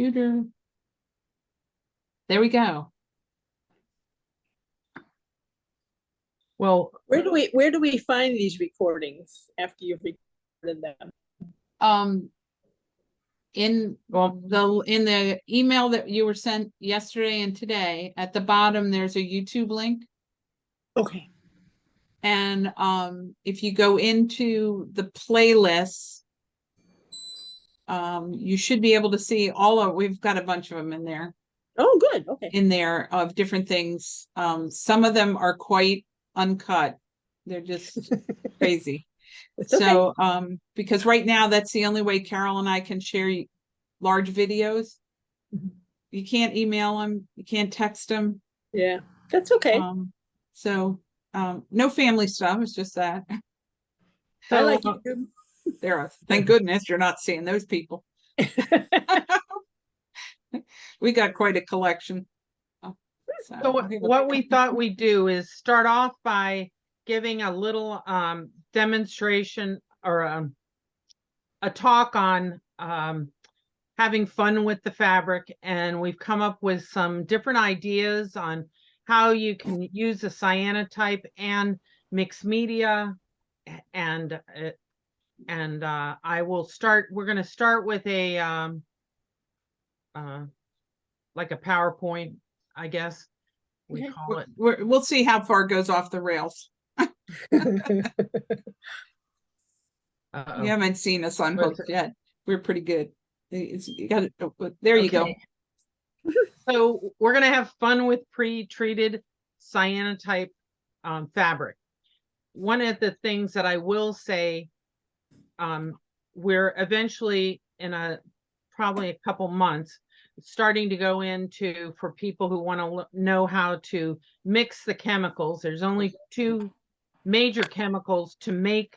computer. There we go. Well, Where do we find these recordings after you've recorded them? In the email that you were sent yesterday and today, at the bottom there's a YouTube link. Okay. And if you go into the playlists, you should be able to see we've got a bunch of them in there. Oh, good. Okay. In there of different things. Some of them are quite uncut. They're just crazy. So, okay. Because right now that's the only way Carol and I can share large videos. You can't email them, you can't text them. Yeah, that's okay. No family stuff. It's just that. I like YouTube. Thank goodness you're not seeing those people. We got quite a collection. So what we thought we'd do is start off by giving a little demonstration or a talk on having fun with the fabric, and we've come up with some different ideas on how you can use a cyanotype and mixed media, and I will start. We're going to start with a like a PowerPoint, I guess we call it. We'll see how far it goes off the rails. You haven't seen us unhooked yet. We're pretty good. You got it. There you go. So we're going to have fun with pre-treated cyanotype fabric. One of the things that I will say, we're eventually in probably a couple months starting to go into, for people who want to know how to mix the chemicals. There's only two major chemicals to make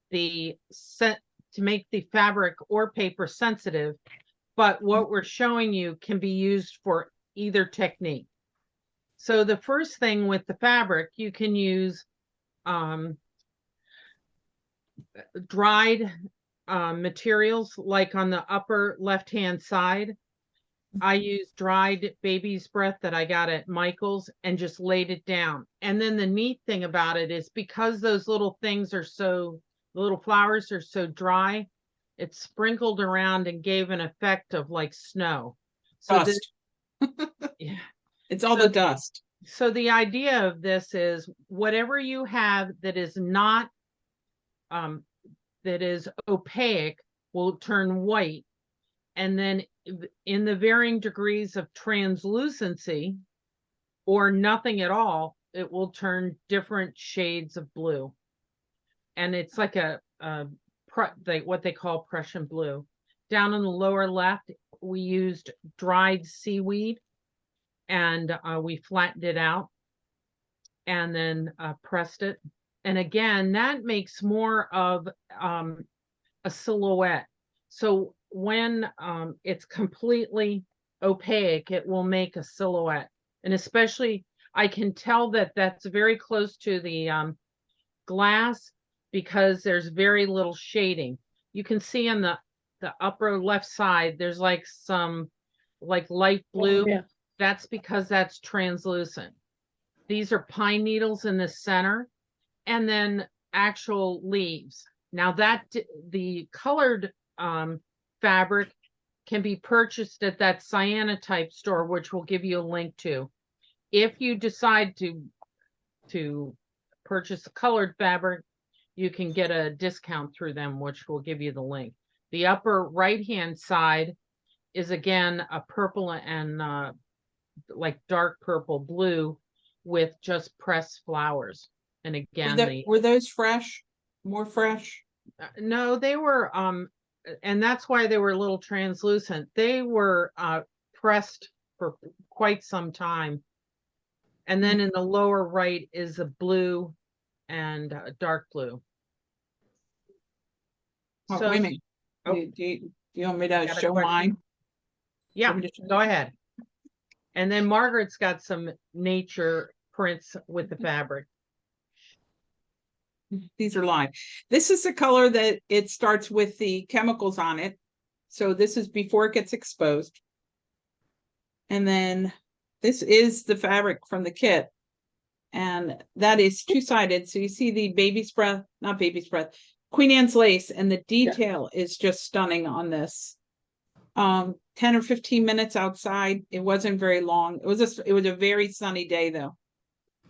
the fabric or paper sensitive, but what we're showing you can be used for either technique. So the first thing with the fabric, you can use dried materials, like on the upper left-hand side. I used dried baby's breath that I got at Michael's and just laid it down. And then the neat thing about it is, because those little things are the little flowers are so dry, it sprinkled around and gave an effect of like snow. So dust. Yeah, it's all the dust. So the idea of this is, whatever you have that is not that is opaque will turn white, and then in the varying degrees of translucency or nothing at all, it will turn different shades of blue. And it's like what they call Prussian blue. Down in the lower left, we used dried seaweed, and we flattened it out and then pressed it. And again, that makes more of a silhouette. So when it's completely opaque, it will make a silhouette. And especially, I can tell that that's very close to the glass, because there's very little shading. You can see on the upper left side, there's like some light blue. Oh, yeah. That's because that's translucent. These are pine needles in the center, and then actual leaves. Now the colored fabric can be purchased at that Cyanotype store, which we'll give you a link to. If you decide to purchase the colored fabric, you can get a discount through them, which will give you the link. The upper right-hand side is again a purple and like dark purple blue with just pressed flowers. And again, were those fresh? More fresh? No, they were and that's why they were a little translucent. They were pressed for quite some time. And then in the lower right is a blue and a dark blue. Oh, So, wait a minute. Do you want me to show mine? Yeah, go ahead. And then Margaret's got some nature prints with the fabric. These are live. This is the color that it starts with the chemicals on it. So this is before it gets exposed. And then this is the fabric from the kit. And that is two-sided. So you see the baby's breath, not baby's breath, Queen Anne's lace, and the detail is just stunning on this. 10 or 15 minutes outside. It wasn't very long. It was a very sunny day though.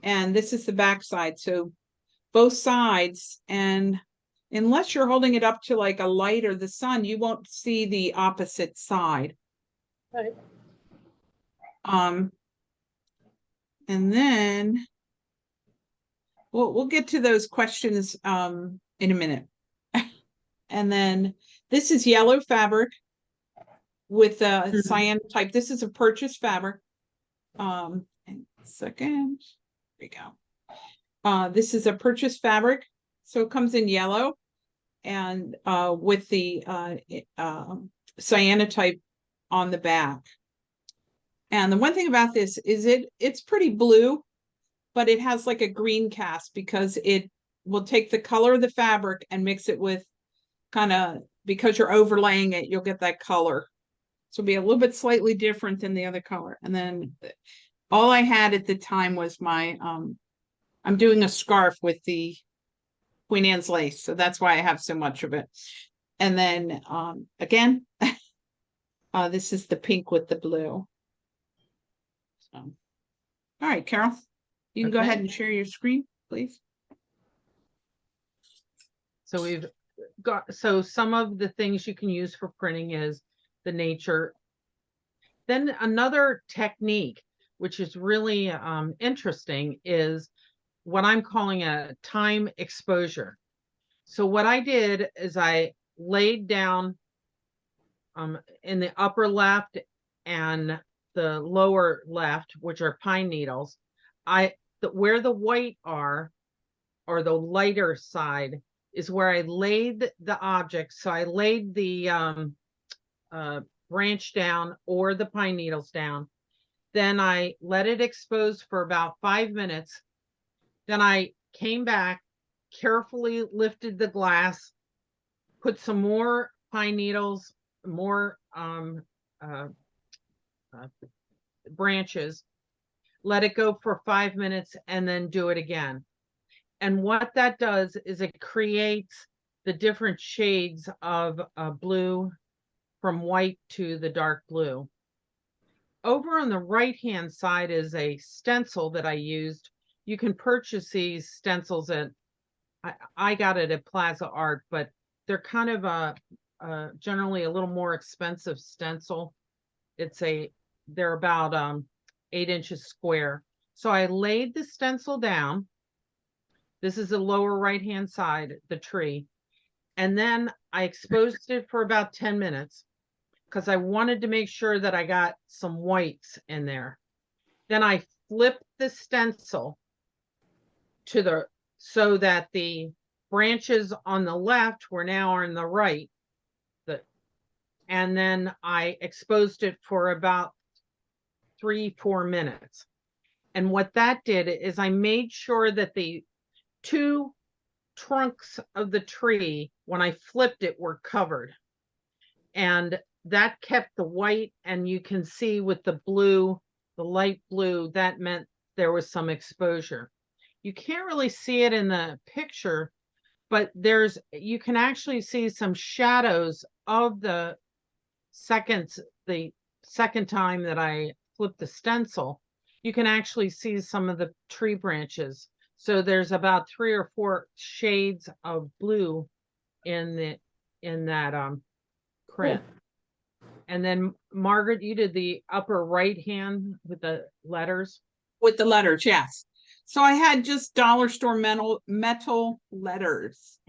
And this is the back side. So both sides, and unless you're holding it up to like a light or the sun, you won't see the opposite side. Right. And then we'll get to those questions in a minute. And then this is yellow fabric with a Cyanotype. This is a purchased fabric. Second, there we go. This is a purchased fabric, so it comes in yellow, and with the Cyanotype on the back. And the one thing about this is it's pretty blue, but it has like a green cast because it will take the color of the fabric and mix it with because you're overlaying it, you'll get that color. So it'll be a little bit slightly different than the other color. And then all I had at the time was my, I'm doing a scarf with the Queen Anne's lace. So that's why I have so much of it. And then again, this is the pink with the blue. So, all right, Carol, you can go ahead and share your screen, please. So we've got, so some of the things you can use for printing is the nature. Then another technique, which is really interesting, is what I'm calling a time exposure. So what I did is I laid down in the upper left and the lower left, which are pine needles, where the white are, or the lighter side, is where I laid the object. So I laid the branch down or the pine needles down. Then I let it expose for about 5 minutes. Then I came back, carefully lifted the glass, put some more pine needles, more branches, let it go for 5 minutes, and then do it again. And what that does is it creates the different shades of blue, from white to the dark blue. Over on the right-hand side is a stencil that I used. You can purchase these stencils at, I got it at Plaza Art, but they're kind of generally a little more expensive stencil. They're about 8 inches square. So I laid the stencil down. This is the lower right-hand side, the tree. And then I exposed it for about 10 minutes because I wanted to make sure that I got some whites in there. Then I flipped the stencil so that the branches on the left were now on the right. And then I exposed it for about 3-4 minutes. And what that did is I made sure that the 2 trunks of the tree, when I flipped it, were covered. And that kept the white, and you can see with the blue, the light blue, that meant there was some exposure. You can't really see it in the picture, but you can actually see some shadows of the second time that I flipped the stencil. You can actually see some of the tree branches. So there's about 3 or 4 shades of blue in that print. Cool. And then Margaret, you did the upper right hand with the letters. With the letters, yes. So I had just dollar store metal letters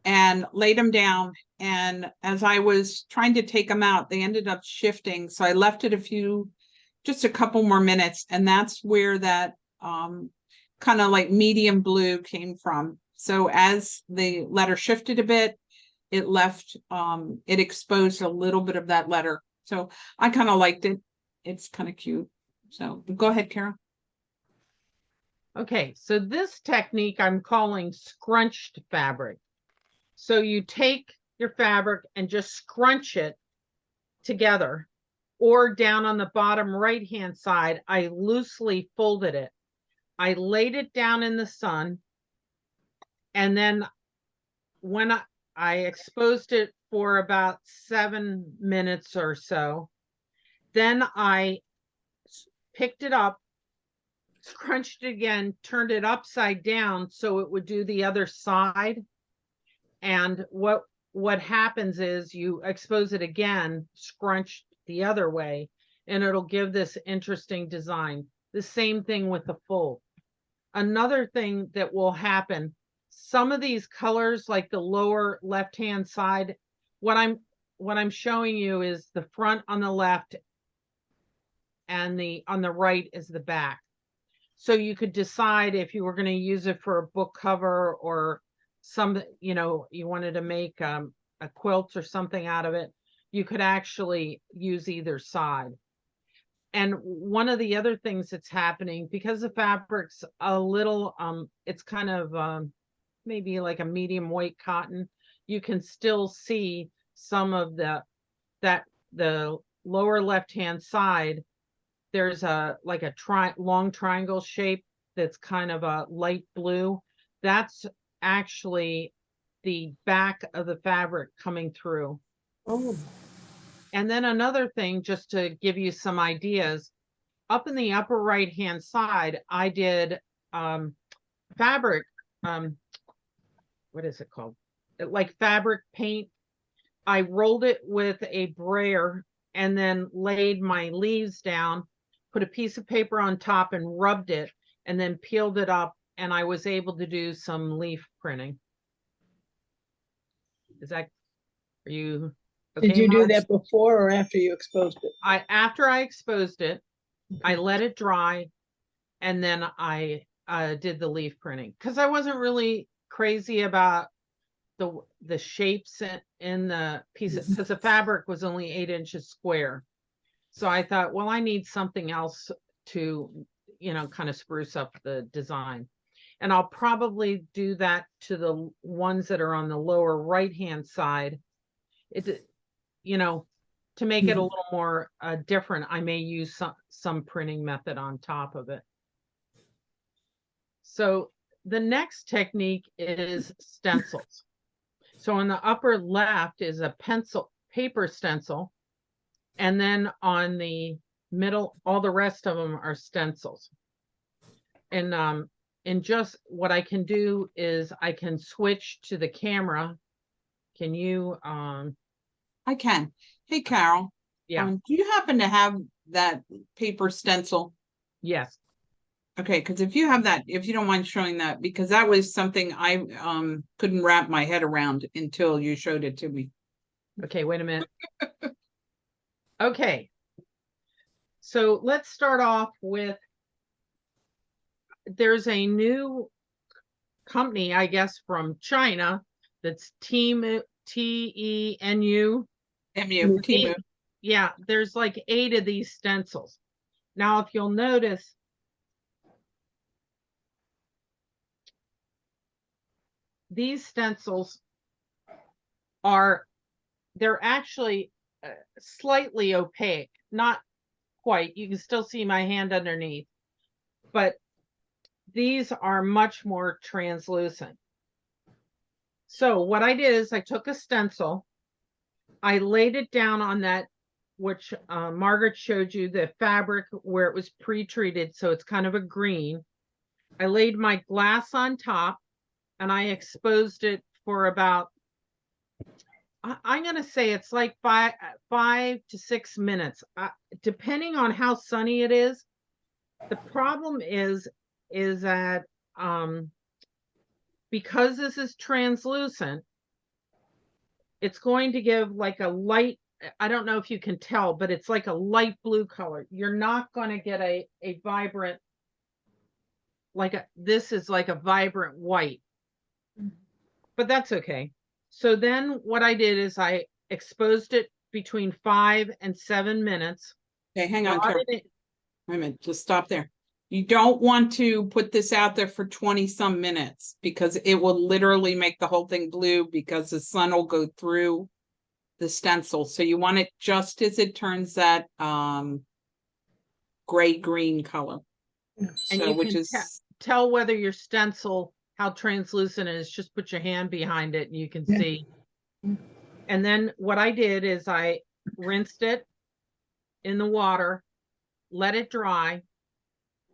and laid them down. And as I was trying to take them out, they ended up shifting. So I left it just a couple more minutes. And that's where that kind of like medium blue came from. So as the letter shifted a bit, it exposed a little bit of that letter. So I kind of liked it. It's kind of cute. So go ahead, Carol. Okay, so this technique I'm calling scrunched fabric. So you take your fabric and just scrunch it together, or down on the bottom right-hand side, I loosely folded it. I laid it down in the sun, and then when I exposed it for about 7 minutes or so, then I picked it up, scrunched it again, turned it upside down so it would do the other side. And what happens is you expose it again, scrunched the other way, and it'll give this interesting design. The same thing with the fold. Another thing that will happen, some of these colors, like the lower left-hand side, what I'm showing you is the front on the left and on the right is the back. So you could decide if you were going to use it for a book cover or some, you wanted to make a quilt or something out of it, you could actually use either side. And one of the other things that's happening, because the fabric's a little, it's kind of maybe like a medium weight cotton, you can still see some of the lower left-hand side. There's like a long triangle shape that's kind of a light blue. That's actually the back of the fabric coming through. Oh. And then another thing, just to give you some ideas, up in the upper right-hand side, I did fabric, what is it called? Like fabric paint. I rolled it with a brayer and then laid my leaves down, put a piece of paper on top and rubbed it, and then peeled it up, and I was able to do some leaf printing. Are you okay? Did you do that before or after you exposed it? After I exposed it, I let it dry, and then I did the leaf printing, because I wasn't really crazy about the shapes in the piece, because the fabric was only 8 inches square. So I thought, well, I need something else to, kind of spruce up the design. And I'll probably do that to the ones that are on the lower right-hand side. To make it a little more different, I may use some printing method on top of it. So the next technique is stencils. So on the upper left is a paper stencil. And then on the middle, all the rest of them are stencils. And just what I can do is I can switch to the camera. Can you? I can. Hey, Carol. Yeah. Do you happen to have that paper stencil? Yes. Okay, because if you have that, if you don't mind showing that, because that was something I couldn't wrap my head around until you showed it to me. Okay, wait a minute. Okay. So let's start off with, there's a new company, I guess, from China that's Temu. Temu. Yeah, there's like 8 of these stencils. Now, if you'll notice, these stencils they're actually slightly opaque, not quite. You can still see my hand underneath, but these are much more translucent. So what I did is I took a stencil, I laid it down on that, which Margaret showed you, the fabric where it was pre-treated, so it's kind of a green. I laid my glass on top and I exposed it for about, I'm going to say it's like 5 to 6 minutes, depending on how sunny it is. The problem is that because this is translucent, it's going to give like a light, I don't know if you can tell, but it's like a light blue color. You're not going to get a vibrant, this is like a vibrant white, but that's okay. So then what I did is I exposed it between 5 and 7 minutes. Okay, hang on, Carol. Wait a minute, just stop there. You don't want to put this out there for 20-some minutes, because it will literally make the whole thing blue, because the sun will go through the stencil. So you want it just as it turns that gray green color. And So you which can is tell whether your stencil, how translucent it is. Just put your hand behind it and you can see. And then what I did is I rinsed it in the water, let it dry.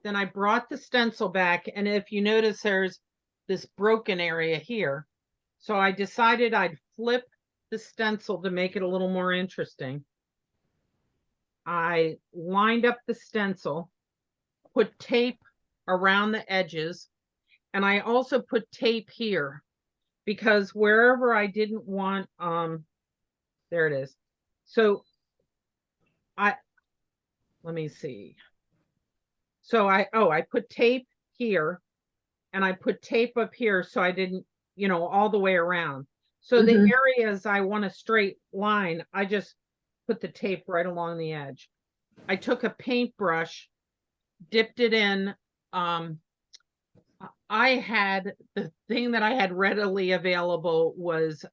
Then I brought the stencil back. And if you notice, there's this broken area here. So I decided I'd flip the stencil to make it a little more interesting. I lined up the stencil, put tape around the edges, and I also put tape here because wherever I didn't want, there it is. So let me see. So I put tape here and I put tape up here so I didn't, all the way around. So the areas I want a straight line, I just put the tape right along the edge. I took a paintbrush, dipped it in. I had the thing that I had readily available was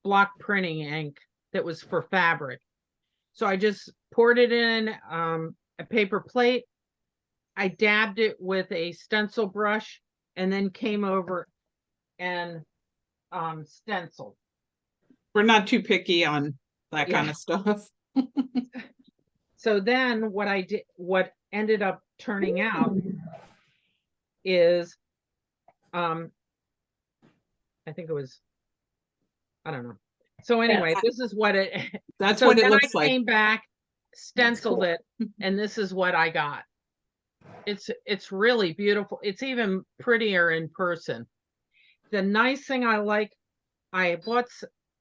block printing ink that was for fabric. So I just poured it in a paper plate. I dabbed it with a stencil brush and then came over and stenciled. we're not too picky on that kind of stuff. So then what ended up turning out is, I think it was, I don't know. So anyway, this is what That's so what it then looks I like. came back, stenciled it, and this is what I got. It's really beautiful. It's even prettier in person. The nice thing I like, I bought,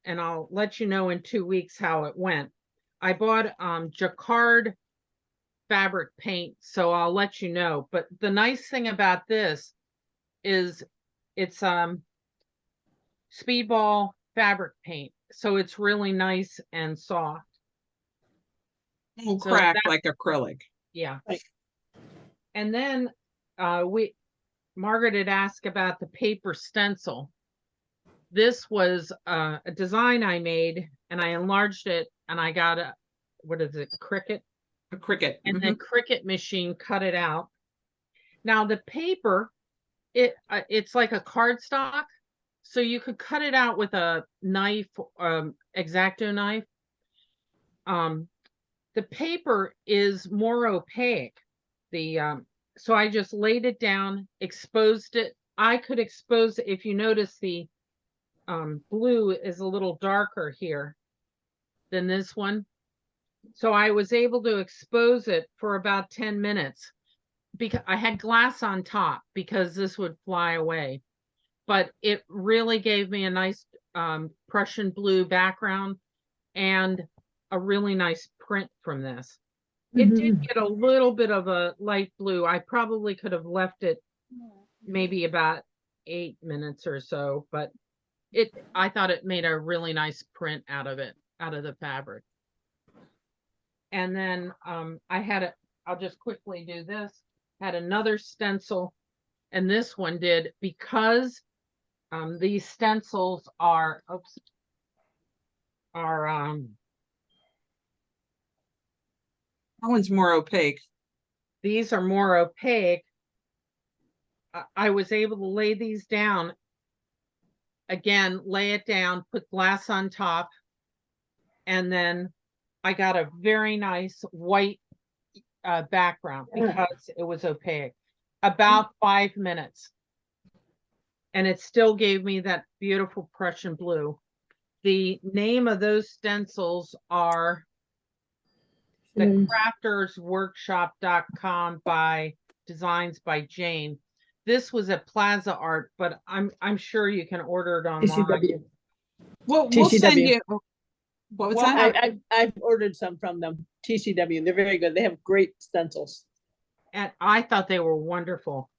and I'll let you know in 2 weeks how it went. I bought jacquard fabric paint, so I'll let you know. But the nice thing about this is it's speedball fabric paint, so it's really nice and soft. It'll crack like acrylic. Yeah. Right. And then Margaret had asked about the paper stencil. This was a design I made and I enlarged it and I got a, what is it, Cricut? A Cricut. And the Cricut machine cut it out. Now the paper, it's like a cardstock, so you could cut it out with a knife, X-Acto knife. The paper is more opaque. So I just laid it down, exposed it. I could expose it. If you notice, the blue is a little darker here than this one. So I was able to expose it for about 10 minutes because I had glass on top because this would fly away. But it really gave me a nice Prussian blue background and a really nice print from this. It did get a little bit of a light blue. I probably could have left it maybe about 8 minutes or so, but I thought it made a really nice print out of it, out of the fabric. And then I'll just quickly do this, had another stencil, and this one did, because these stencils are that one's more opaque. These are more opaque. I was able to lay these down. Again, lay it down, put glass on top, and then I got a very nice white background because it was opaque. About 5 minutes. And it still gave me that beautiful Prussian blue. The name of those stencils are thecraftersworkshop.com by Designs by Jane. This was at Plaza Art, but I'm sure you can order it online. TCW. We'll send you. What was that? I've ordered some from them. TCW. They're very good. They have great stencils. And I thought they were wonderful.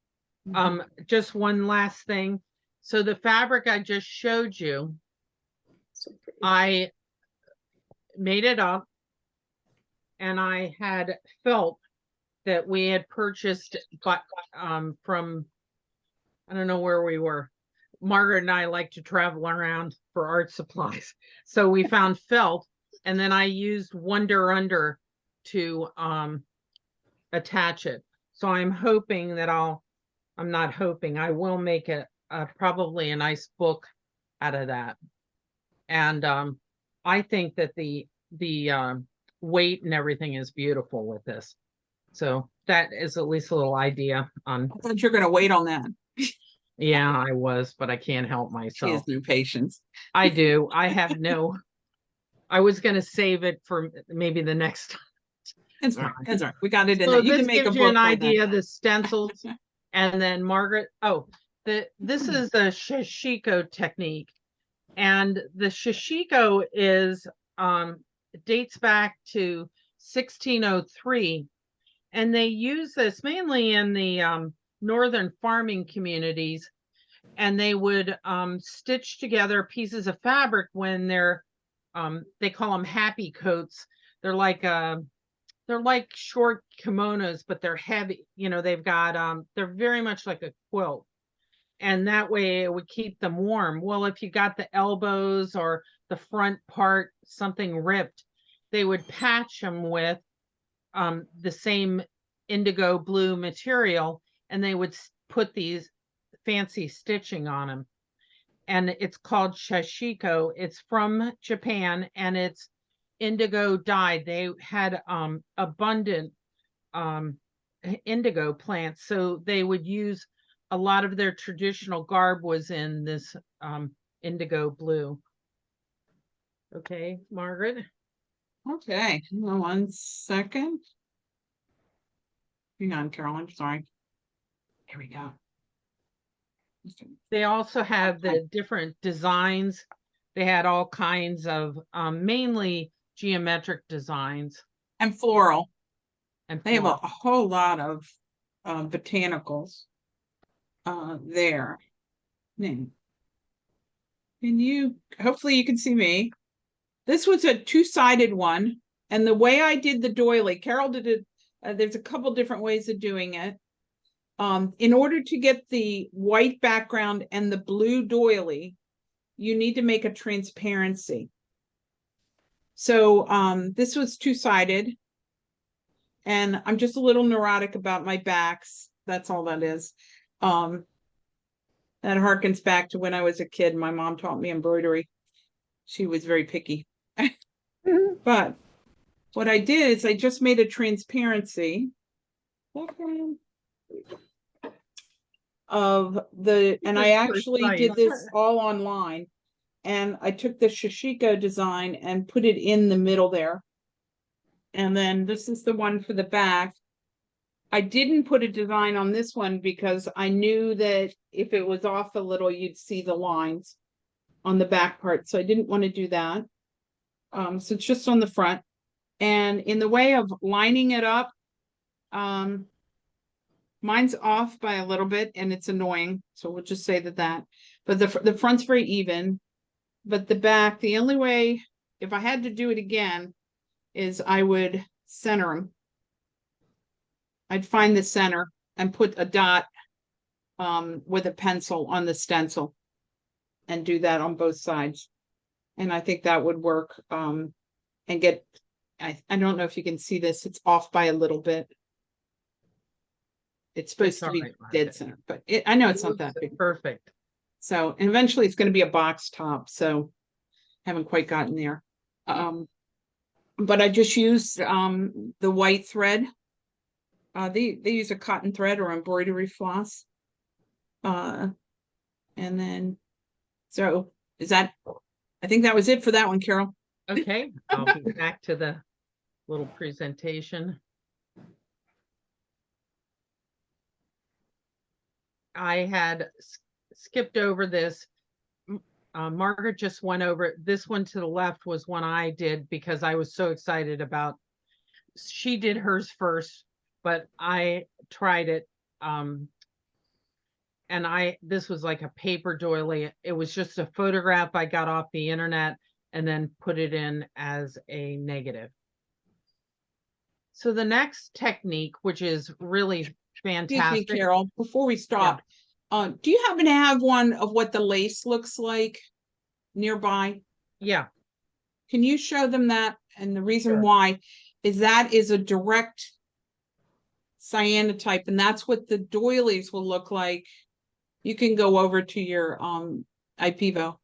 Just one last thing. So the fabric I just showed you, So pretty. I made it up, and I had felt that we had purchased from, I don't know where we were. Margaret and I like to travel around for art supplies. So we found felt, and then I used Wonder Under to attach it. So I'm hoping that I'm not hoping, I will make probably a nice book out of that. And I think that the weight and everything is beautiful with this. So that is at least a little idea on. I thought you're going to wait on that. Yeah, I was, but I can't help She myself. has no patience. I do. I have no. I was going to save it for maybe the next time. It's fine. It's all right. We got it in So there. You this can make a gives book you an for idea that. of the stencils, and then Margaret. Oh, this is the Shishiko technique, and the Shishiko is dates back to 1603, and they use this mainly in the northern farming communities, and they would stitch together pieces of fabric when they call them happy coats. They're like short kimonos, but they're heavy. You know, they've got they're very much like a quilt, and that way it would keep them warm. Well, if you got the elbows or the front part something ripped, they would patch them with the same indigo blue material, and they would put these fancy stitching on them. And it's called Shashiko. It's from Japan, and it's indigo dyed. They had abundant indigo plants, so they would use a lot of their traditional garb was in this indigo blue. Okay, Margaret. Okay, hang on 1 second. Hang on, Carolyn. Sorry. Here we go. They also have the different designs. They had all kinds of mainly geometric designs And floral. and They have a floral. whole lot of botanicals there. Now, hopefully you can see me. This was a two-sided one. And the way I did the doily, Carol did it, there's a couple different ways of doing it. In order to get the white background and the blue doily, you need to make a transparency. So this was two-sided. And I'm just a little neurotic about my backs. That's all that is. That harkens back to when I was a kid. My mom taught me embroidery. She was very picky. But what I did is I just made a transparency of and I actually did this all online. And I took the Shishiko design and put it in the middle there. And then this is the one for the back. I didn't put a design on this one because I knew that if it was off a little, you'd see the lines on the back part. So I didn't want to do that. So it's just on the front. And in the way of lining it up, mine's off by a little bit and it's annoying. So we'll just say that. But the front's very even. But the back, the only way, if I had to do it again, is I would center them. I'd find the center and put a dot with a pencil on the stencil and do that on both sides. And I think that would work and get, I don't know if you can see this, it's off by a little bit. It's supposed to be dead center, but I know it's not that big. Perfect. So, and eventually it's going to be a box top. So haven't quite gotten there. But I just used the white thread. They use a cotton thread or embroidery floss. And then, so I think that was it for that one, Carol. Okay, I'll be back to the little presentation. I had skipped over this. Margaret just went over it. This one to the left was one I did because I was so excited about. She did hers first, but I tried it. And this was like a paper doily. It was just a photograph I got off the internet and then put it in as a negative. So the next technique, which is really fantastic. Excuse me, Carol, before we stop, Do you happen to have one of what the lace looks like nearby? Yeah, Can you show them that? And the reason Sure. why is that is a direct cyanotype, and that's what the doilies will look like. You can go over to your IPEVO.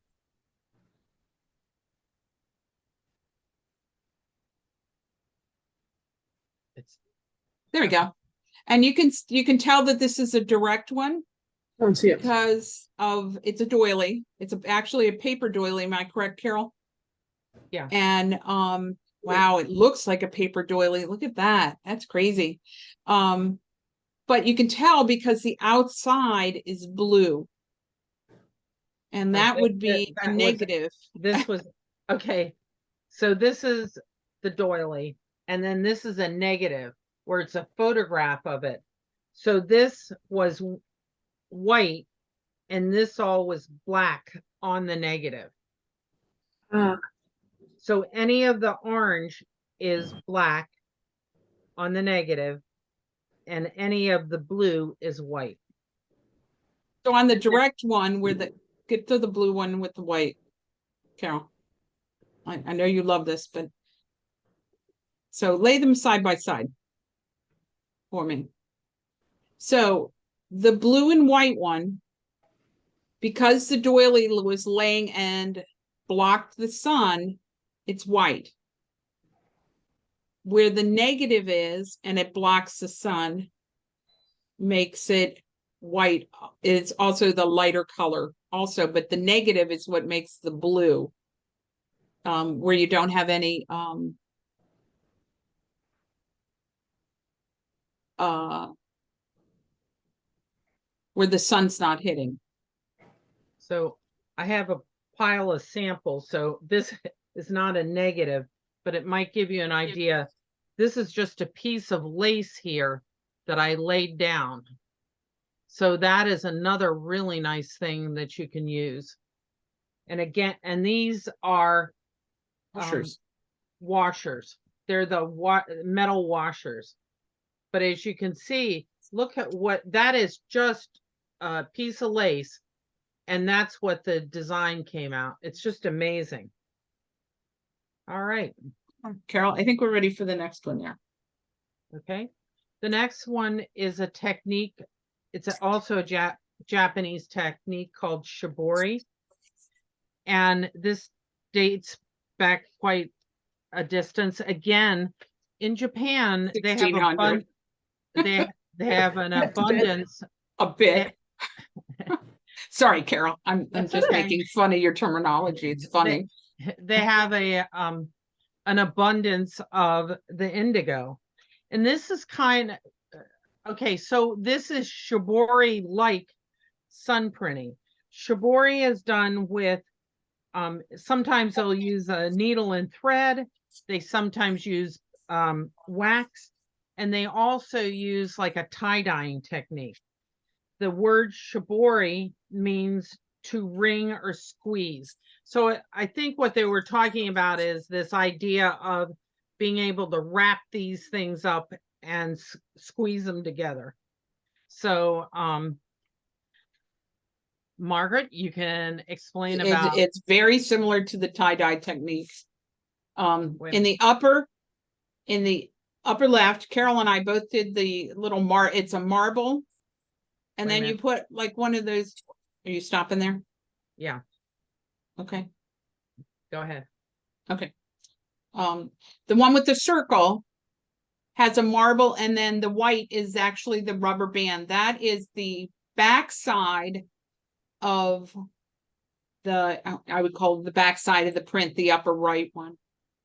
it's There we go. And you can tell that this is a direct one Don't see it. because of it's a doily. It's actually a paper doily. Am I correct, Carol? Yeah. And wow, it looks like a paper doily. Look at that. That's crazy. But you can tell because the outside is blue. And So that would be a that was- negative. this was okay. So this is the doily, and then this is a negative where it's a photograph of it. So this was white, and this all was black on the negative. Ah, So any of the orange is black on the negative, and any of the blue is white. So on the direct one, where the get to the blue one with the white, Carol. I know you love this, but so lay them side by side for me. So the blue and white one, because the doily was laying and blocked the sun, it's white. Where the negative is and it blocks the sun, makes it white. It's also the lighter color also, but the negative is what makes the blue, where you don't have any where the sun's not hitting. So I have a pile of samples. So this is not a negative, but it might give you an idea. This is just a piece of lace here that I laid down. So that is another really nice thing that you can use. And again, and these are Washers. washers. They're the metal washers. But as you can see, look at what that is, just a piece of lace. And that's what the design came out. It's just amazing. All right. Carol, I think we're ready for the next one there. Okay. The next one is a technique. It's also a Japanese technique called shibori. And this dates back quite a distance. Again, in Japan, they have 1600. they have an abundance. A bit. Sorry, Carol. I'm That's just okay. making fun of your terminology. It's funny. They have an abundance of the indigo. And this is kind of okay, so this is shibori like sun printing. Shibori is done with sometimes they'll use a needle and thread. They sometimes use wax, and they also use like a tie-dyeing technique. The word shibori means to wring or squeeze. So I think what they were talking about is this idea of being able to wrap these things up and squeeze them together. So Margaret, you can explain about It's very similar to the tie-dye techniques. Wait. In the upper left, Carol and I both did the little it's a marble. And Wait a then you minute. put like one of those. Are you stopping there? Yeah, Okay. go ahead. Okay. The one with the circle has a marble, and then the white is actually the rubber band. That is the back side of the, I would call the back side of the print, the upper right one.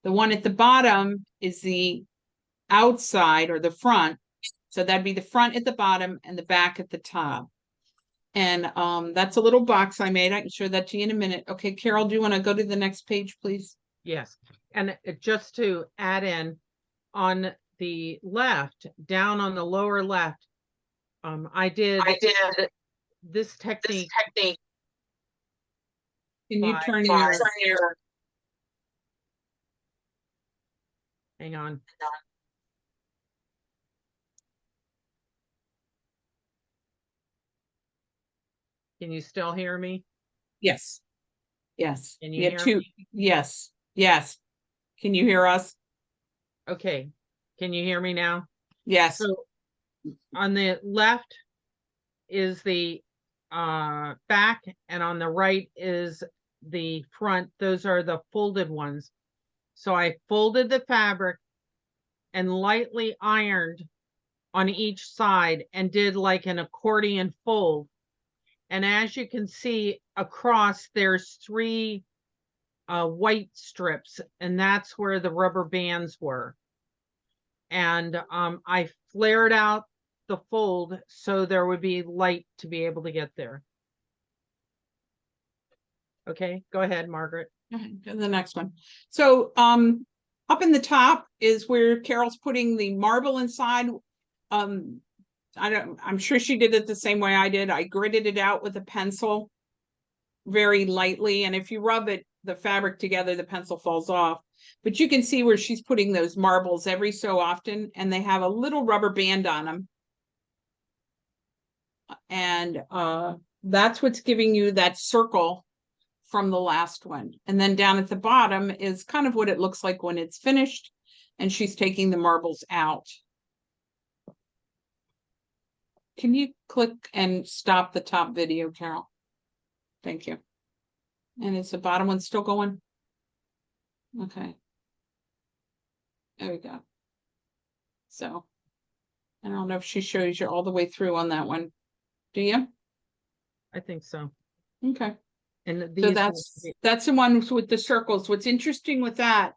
The one at the bottom is the outside or the front. So that'd be the front at the bottom and the back at the top. And that's a little box I made. I can show that to you in a minute. Okay, Carol, do you want to go to the next page, please? Yes. And just to add in, on the left, down on the lower left, I did this technique. Can you turn your Hang on. Can you still hear me? Yes. Yes. Can We you had hear two. me? Yes. Yes. Can you hear us? Okay. Can you hear me now? Yes. So on the left is the back, and on the right is the front. Those are the folded ones. So I folded the fabric and lightly ironed on each side and did like an accordion fold. And as you can see across, there's 3 white strips, and that's where the rubber bands were. And I flared out the fold so there would be light to be able to get there. Okay, go ahead, Margaret. Okay, go to the next one. So up in the top is where Carol's putting the marble inside. I'm sure she did it the same way I did. I gritted it out with a pencil very lightly, and if you rub the fabric together, the pencil falls off. But you can see where she's putting those marbles every so often, and they have a little rubber band on them. And that's what's giving you that circle from the last one. And then down at the bottom is kind of what it looks like when it's finished, and she's taking the marbles out. Can you click and stop the top video, Carol? Thank you. And is the bottom one still going? Okay. There we go. So I don't know if she shows you all the way through on that one. Do you? I think so. Okay. And So these that's the one with the circles. What's interesting with that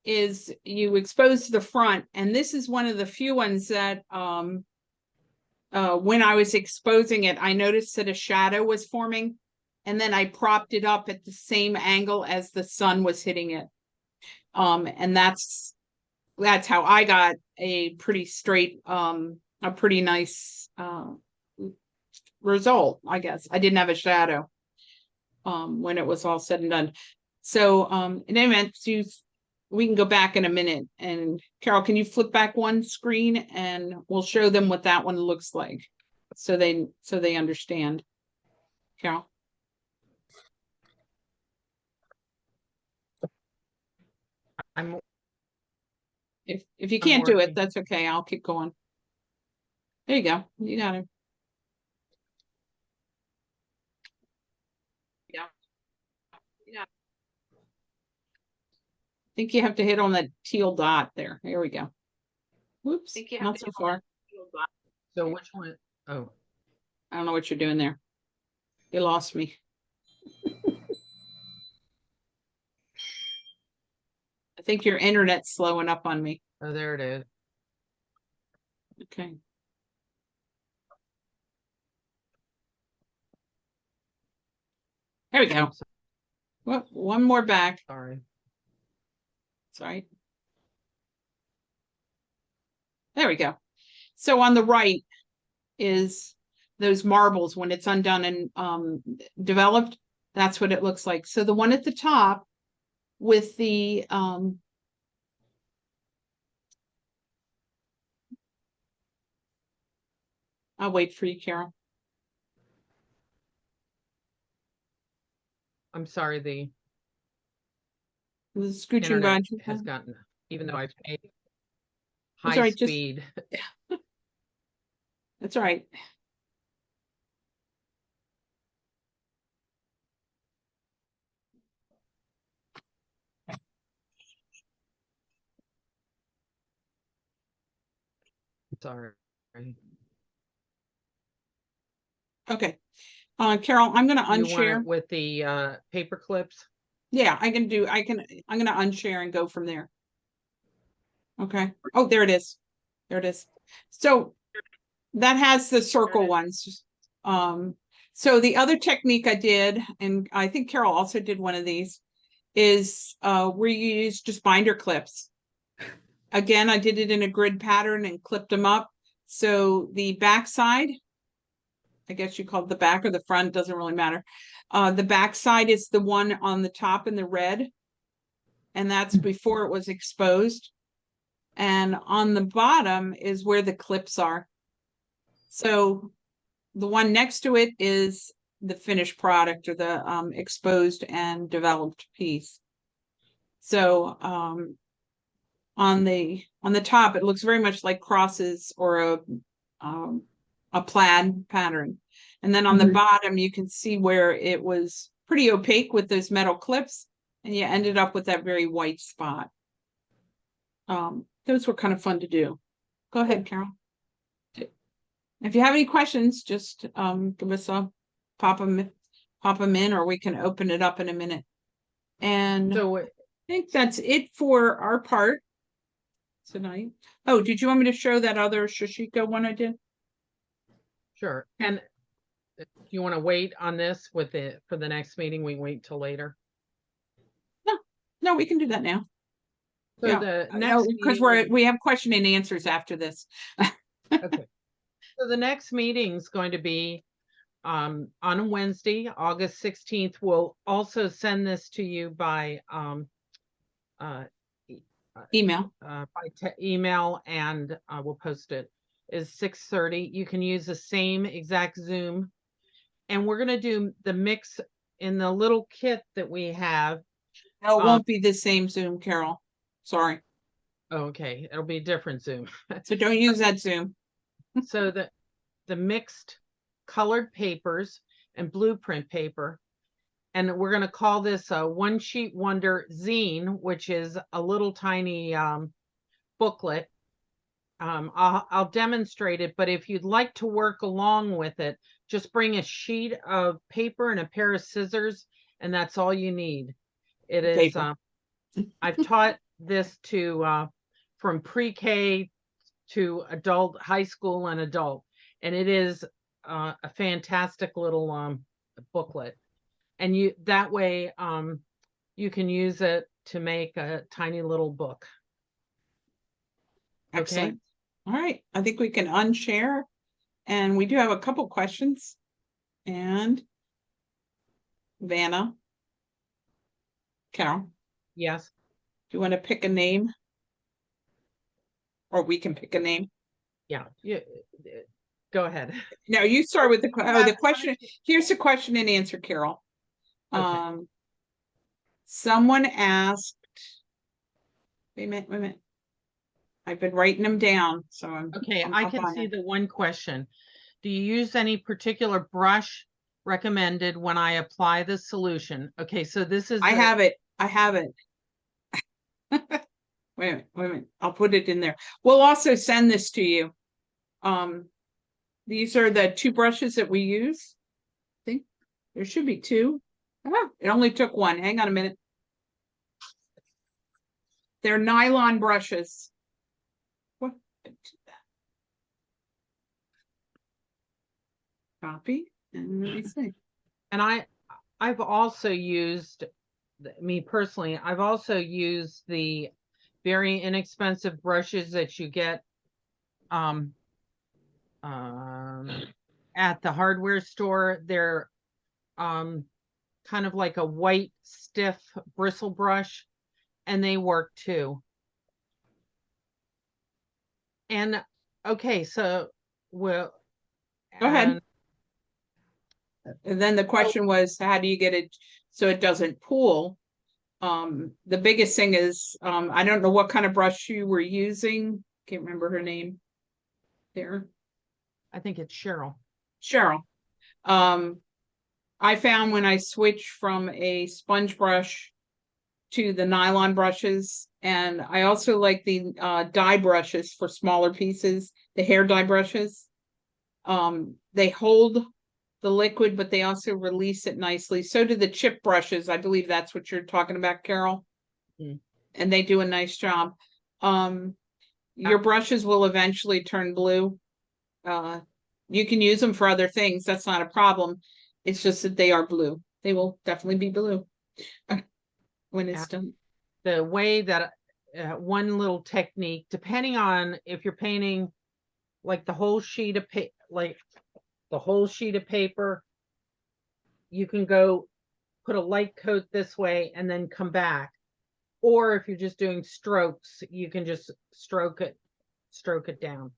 is you expose the front, and this is one of the few ones that when I was exposing it, I noticed that a shadow was forming, and then I propped it up at the same angle as the sun was hitting it. And that's how I got a pretty straight, a pretty nice result, I guess. I didn't have a shadow when it was all said and done. So in any event, we can go back in a minute. And Carol, can you flip back one screen and we'll show them what that one looks like so they understand. Carol. If you can't do it, that's okay. I'll keep going. There you go. You got it. Yeah. Yeah. I think you have to hit on that teal dot there. Here we go. Whoops, not so far. So which one? Oh, I don't know what you're doing there. You lost me. I think your internet's slowing up on me. oh, there it is. Okay. There we go. Well, one more back. Sorry. Sorry. There we go. So on the right is those marbles when it's undone and developed. That's what it looks like. So the one at the top with the I'll wait for you, Carol. I'm sorry, the scooching internet by has gotten, even though I've paid That's high right, speed. That's all right. Sorry. Okay. Carol, I'm gonna You want unshare. it with the paper clips? Yeah, I'm gonna unshare and go from there. Okay. Oh, there it is. There it is. So that has the circle ones. So the other technique I did, and I think Carol also did one of these, is where you use just binder clips. Again, I did it in a grid pattern and clipped them up. So the back side, I guess you call it the back or the front, doesn't really matter. The back side is the one on the top in the red, and that's before it was exposed. And on the bottom is where the clips are. So the one next to it is the finished product or the exposed and developed piece. So on the top, it looks very much like crosses or a plaid pattern. And then on the bottom, you can see where it was pretty opaque with those metal clips, and you ended up with that very white spot. Those were kind of fun to do. Go ahead, Carol. If you have any questions, just give us a pop them in, or we can open it up in a minute. And So I think that's it for our part tonight. Oh, did you want me to show that other Shashika one I did? sure. And do you want to wait on this with it for the next meeting? We wait till later. No, we can do that now. So Yeah, the no, next because meeting, we have question and answers after this. okay. So the next meeting is going to be on a Wednesday, August 16th. We'll also send this to you by Email. Email, and we'll post it. Is 6:30. You can use the same exact Zoom, and we're going to do the mix in the little kit that we have. No, it won't be the same Zoom, Carol. Sorry. Okay, it'll be a different Zoom. So don't use that Zoom. So the mixed colored papers and blueprint paper, and we're going to call this a One Sheet Wonder zine, which is a little tiny booklet. I'll demonstrate it, but if you'd like to work along with it, just bring a sheet of paper and a pair of scissors, and that's all you need. It is I've taught this to from pre-K to adult, high school and adult, and it is a fantastic little booklet. And you that way you can use it to make a tiny little book. Excellent. Okay. All right. I think we can unshare, and we do have a couple questions. And Vanna, Carol, Yes. do you want to pick a name? Or we can pick a name. Yeah. Go ahead. No, you start with the question. Here's the question and answer, Carol. Okay. Someone asked, wait a minute. I've been writing them down, so I'm I can see the one question. Do you use any particular brush recommended when I apply the solution? Okay, so this is I have it. Wait a minute. I'll put it in there. We'll also send this to you. These are the two brushes that we use. I think there should be two. It only took one. Hang on a minute. They're nylon brushes. What? Copy. And let me see. And I've also used, me personally, I've also used the very inexpensive brushes that you get at the hardware store. They're kind of like a white stiff bristle brush, and they work too. And okay, so we'll go ahead. And then the question was, how do you get it so it doesn't pool? The biggest thing is, I don't know what kind of brush you were using. Can't remember her name there. I think it's Cheryl. I found when I switched from a sponge brush to the nylon brushes, and I also like the dye brushes for smaller pieces, the hair dye brushes. They hold the liquid, but they also release it nicely. So do the chip brushes. I believe that's what you're talking about, Carol. And they do a nice job. Your brushes will eventually turn blue. You can use them for other things. That's not a problem. It's just that they are blue. They will definitely be blue when it's done. The way that one little technique, depending on if you're painting like the whole sheet of paper, you can go put a light coat this way and then come back. Or if you're just doing strokes, you can just stroke it down.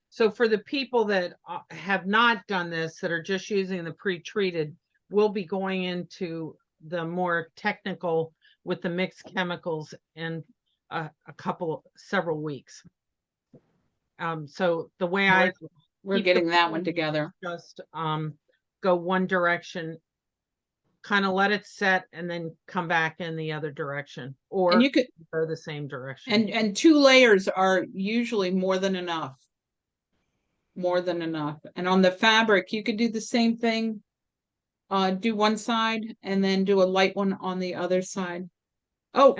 So for the people that have not done this, that are just using the pre-treated, we'll be going into the more technical with the mixed chemicals in several weeks. So the way we're keep getting the that one plan together. just go one direction, kind of let it set, and then come back in the other direction, or And you could go the same direction. and 2 layers are usually more than enough. More than enough. And on the fabric, you could do the same thing. Do one side and then do a light one on the other side. Oh,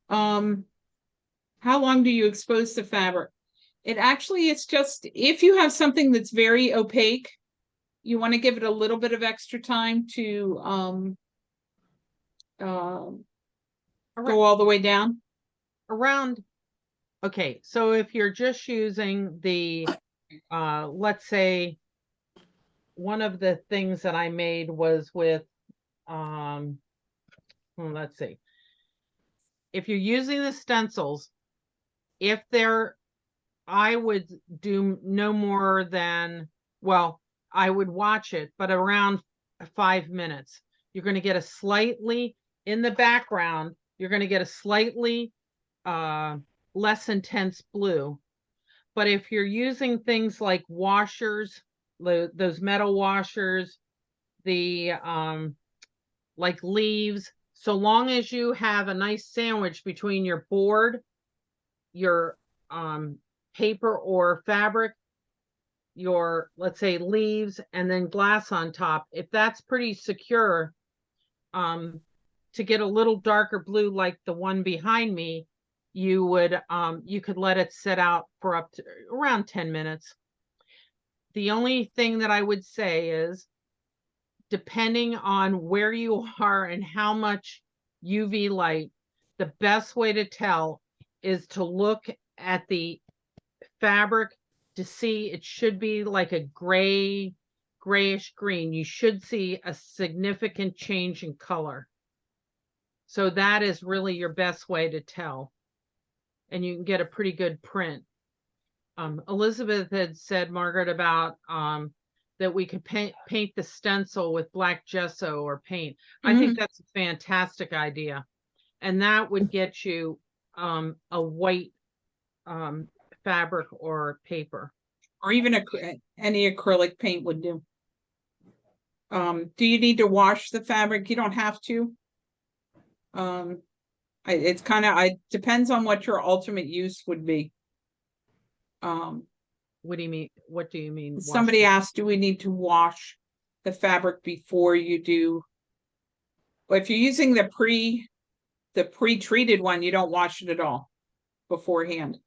how long do you expose the fabric? It actually, it's just, if you have something that's very opaque, you want to give it a little bit of extra time to go all the way down. Okay, so if you're just using the, let's say, one of the things that I made was with, let's see. If you're using the stencils, I would do no more than, well, I would watch it, but around 5 minutes. You're going to get a slightly, in the background, you're going to get a slightly less intense blue. But if you're using things like washers, those metal washers, the like leaves, so long as you have a nice sandwich between your board, your paper or fabric, your, let's say, leaves, and then glass on top, if that's pretty secure, to get a little darker blue like the one behind me, you could let it sit out for up to around 10 minutes. The only thing that I would say is, depending on where you are and how much UV light, the best way to tell is to look at the fabric to see it should be like a grayish green. You should see a significant change in color. So that is really your best way to tell. And you can get a pretty good print. Elizabeth had said, Margaret, about that we could paint the stencil with black gesso or paint. I think that's a fantastic idea. And that would get you a white fabric or paper. Or even any acrylic paint would do. Do you need to wash the fabric? You don't have to. It's kind of, depends on what your ultimate use would be. What do you mean? What do you mean? Somebody asked, do we need to wash the fabric before you do? Well, if you're using the pre-treated one, you don't wash it at all beforehand.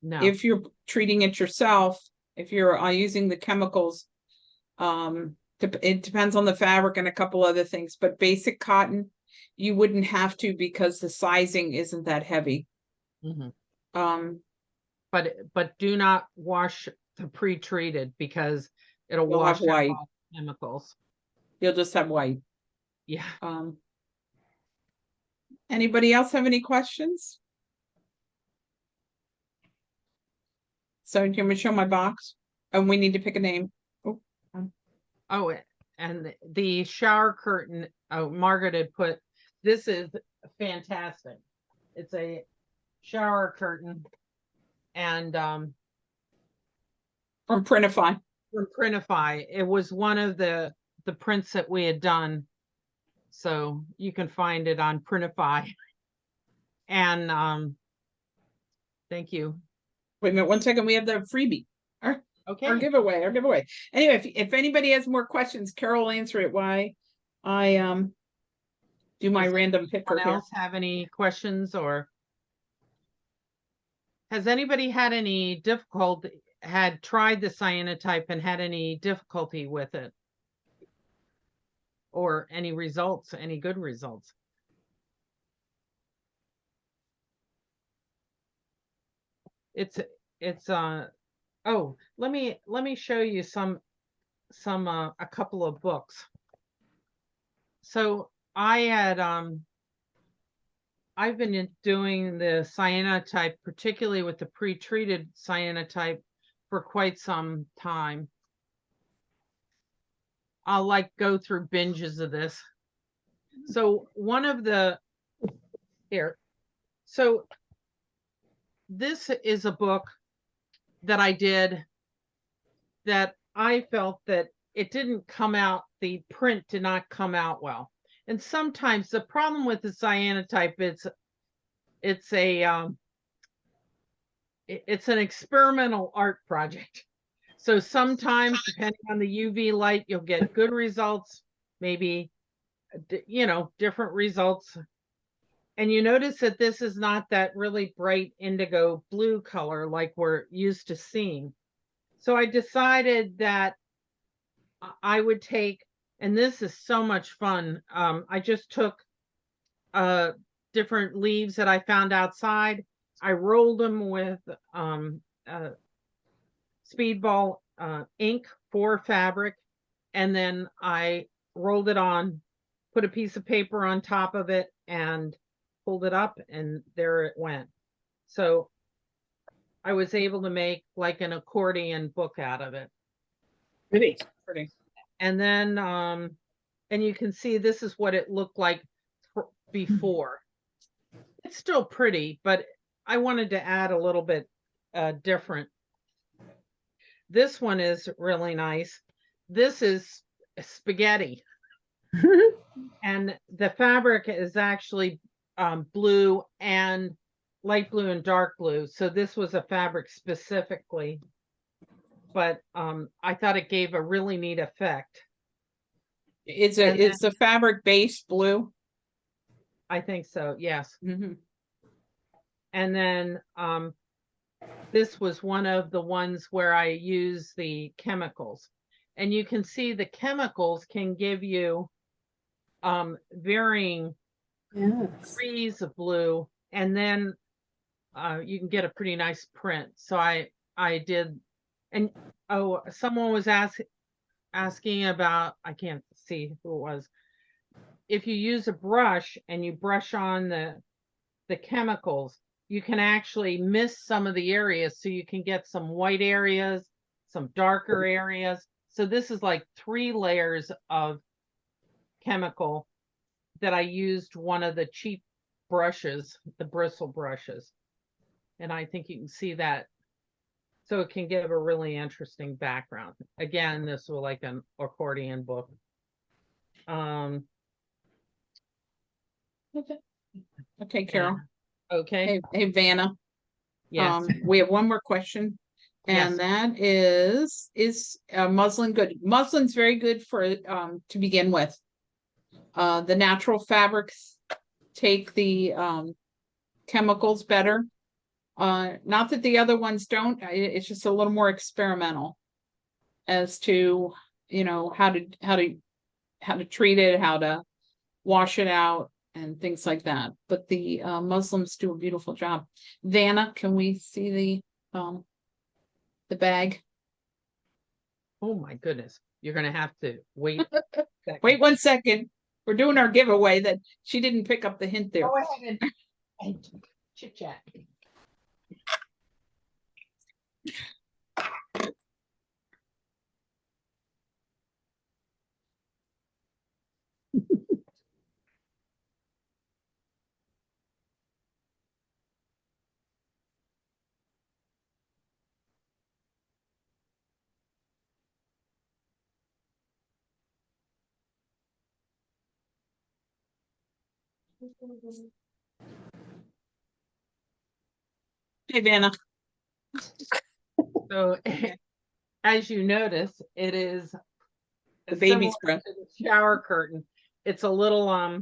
No. If you're treating it yourself, if you're using the chemicals, it depends on the fabric and a couple other things, but basic cotton, you wouldn't have to because the sizing isn't that heavy. But do not wash the pre-treated because it'll wash out all chemicals. You'll just have white. Yeah. Anybody else have any questions? So do you want me to show my box? And we need to pick a name. Oh, and the shower curtain, Margaret had put, this is fantastic. It's a shower curtain. And from Printify. From Printify. It was one of the prints that we had done. So you can find it on Printify. And thank you. Wait a minute, 1 second. We have the freebie. Okay. Our giveaway. Anyway, if anybody has more questions, Carol will answer it. Why I do my random picker here. Else have any questions, or has anybody had any difficulty, had tried the cyanotype and had any difficulty with it? Or any results, any good results? It's oh, let me show you a couple of books. So I've been doing the cyanotype, particularly with the pre-treated cyanotype, for quite some time. I'll like go through binges of this. So one of the here, so this is a book that I did that I felt that it didn't come out, the print did not come out well. And sometimes the problem with the cyanotype, it's an experimental art project. So sometimes, depending on the UV light, you'll get good results, maybe, different results. And you notice that this is not that really bright indigo blue color like we're used to seeing. So I decided that I would take, and this is so much fun. I just took different leaves that I found outside. I rolled them with speedball ink for fabric, and then I rolled it on, put a piece of paper on top of it, and pulled it up, and there it went. So I was able to make like an accordion book out of it. Pretty. And then and you can see this is what it looked like before. It's still pretty, but I wanted to add a little bit different. This one is really nice. This is spaghetti. And the fabric is actually blue and light blue and dark blue. So this was a fabric specifically, but I thought it gave a really neat effect. It's a fabric base blue. I think so, yes. Mm-hmm. And then this was one of the ones where I use the chemicals. And you can see the chemicals can give you varying degrees of blue, and then you can get a pretty nice print. So I did, and someone was asking about, I can't see who it was, if you use a brush and you brush on the chemicals, you can actually miss some of the areas, so you can get some white areas, some darker areas. So this is like 3 layers of chemical that I used one of the cheap brushes, the bristle brushes. And I think you can see that. So it can give a really interesting background. Again, this was like an accordion book. Okay, Carol. Okay. Hey, Vanna. Yes. We have one more question, and that is muslin good? Muslin's very good for to begin with. The natural fabrics take the chemicals better. Not that the other ones don't. It's just a little more experimental as to how to treat it, how to wash it out, and things like that. But the Muslims do a beautiful job. Vanna, can we see the bag? Oh my goodness. You're gonna have to wait. Wait 1 second. We're doing our giveaway that she didn't pick up the hint there. Go ahead and chit chat. Hey, Vanna. So as you notice, it is The baby's breath. Shower curtain. It's a little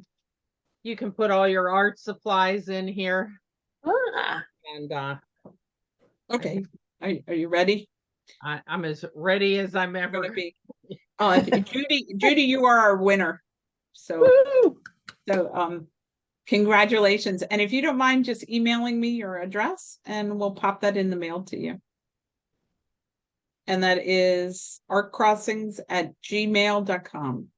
you can put all your art supplies in here. And okay. Are you ready? I'm as ready as I'm ever gonna be. Judy, you are our winner. So congratulations. And if you don't mind just emailing me your address, and we'll pop that in the mail to you. And that is artcrossings@gmail.com.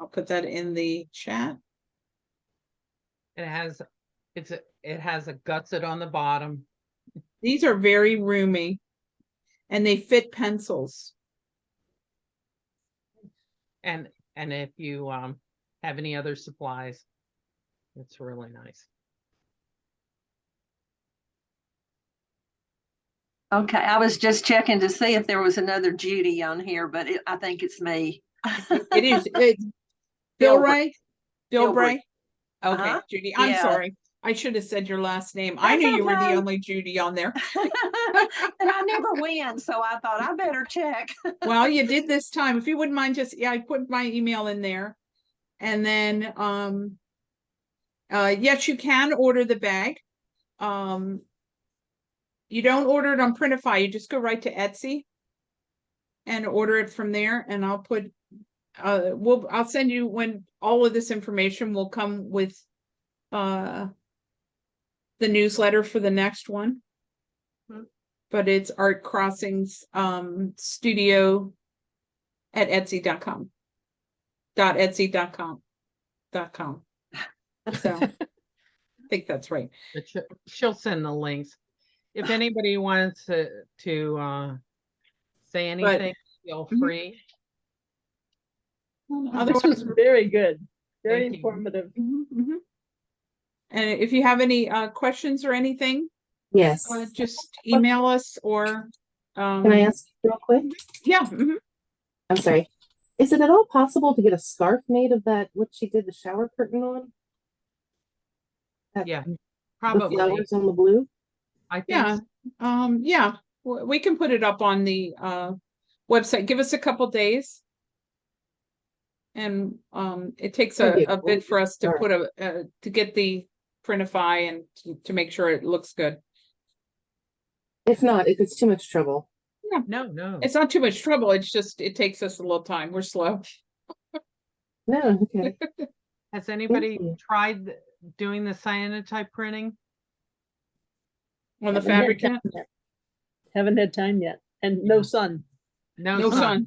I'll put that in the chat. It has a gutset on the bottom. These are very roomy, and they fit pencils. And if you have any other supplies, it's really nice. Okay, I was just checking to see if there was another Judy on here, but I think it's me. It is, it's Bill Gilbert. Ray? Bill Gilbert. Ray? Okay, Uh-huh. Judy, I'm Yeah. sorry. I should have said your last name. I That's knew you were the okay. only Judy on there. And I never win, so I thought I better check. Well, you did this time. If you wouldn't mind, just, yeah, I put my email in there. And then, yes, you can order the bag. You don't order it on Printify, you just go right to Etsy and order it from there, and I'll put, I'll send you when all of this information will come with, the newsletter for the next one. But it's Art Crossings, studio at etsy.com. .etsy.com. So I think that's right. But she'll send the links. If anybody wants to say anything, feel free. This Otherwise, was very good, very Thank you. informative. and if you have any questions or anything, Yes. just email us or Can I ask real quick? yeah. I'm sorry. Is it at all possible to get a scarf made of that, what she did the shower curtain on? That- Yeah, The probably. flowers on the blue? I think Yeah. Yeah, we can put it up on the website. Give us a couple days. And it takes a bit for us to put to get the Printify and to make sure it looks good. If not, if it's too much trouble. no. It's not too much trouble. It's just, it takes us a little time. We're slow. No, okay. Has anybody you. tried doing the cyanotype printing? On the Haven't had fabric time yet? yet. Haven't had time yet, and no Yeah. sun. No sun.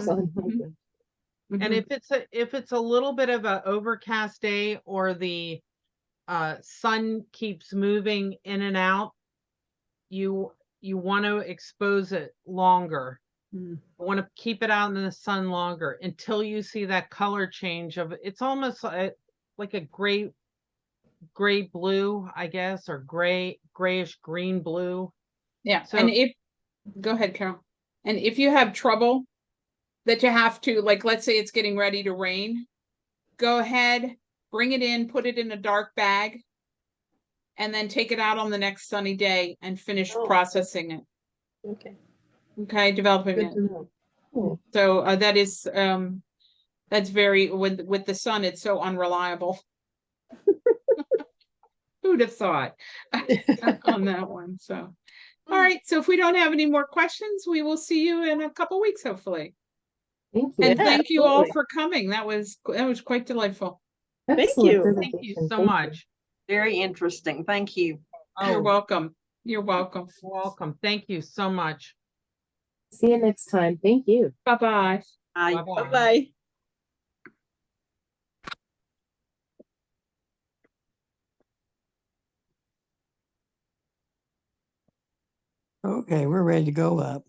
So, okay. And if it's a little bit of a overcast day or the sun keeps moving in and out, you want to expose it longer. Mm. You want to keep it out in the sun longer until you see that color change of it's almost like a gray blue, I guess, or grayish green blue. Yeah, So- and go ahead, Carol. And if you have trouble that you have to, like, let's say it's getting ready to rain, go ahead, bring it in, put it in a dark bag, and then take it out on the next sunny day and finish Oh. processing it. Okay, Okay, developing good it. to know. Cool. So that is that's very, with the sun, it's so unreliable. Who'd have thought on that one? So, all right. So if we don't have any more questions, we will see you in a couple weeks, hopefully. Thank you. And Yeah, thank you all absolutely. for coming. That was quite delightful. Thank Excellent you. Thank you presentation. so Thank you. much. Very interesting. Thank you. You're Oh, welcome. You're welcome. welcome. Thank you so much. See you next time. Thank you. Bye-bye. I Bye-bye. Bye-bye. Okay, we're ready to go up.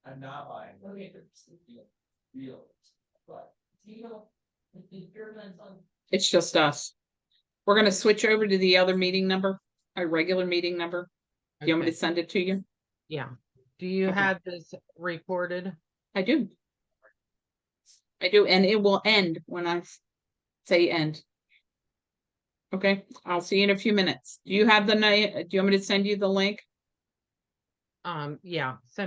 I'm not lying. It's just us. We're gonna switch over to the other meeting number, our regular meeting number. Do you want me Okay. to send it to you? Yeah. Do you Okay. have this recorded? I do. And it will end when I say end. Okay, I'll see you in a few minutes. Do you have the night? Do you want me to send you the link? Yeah. Send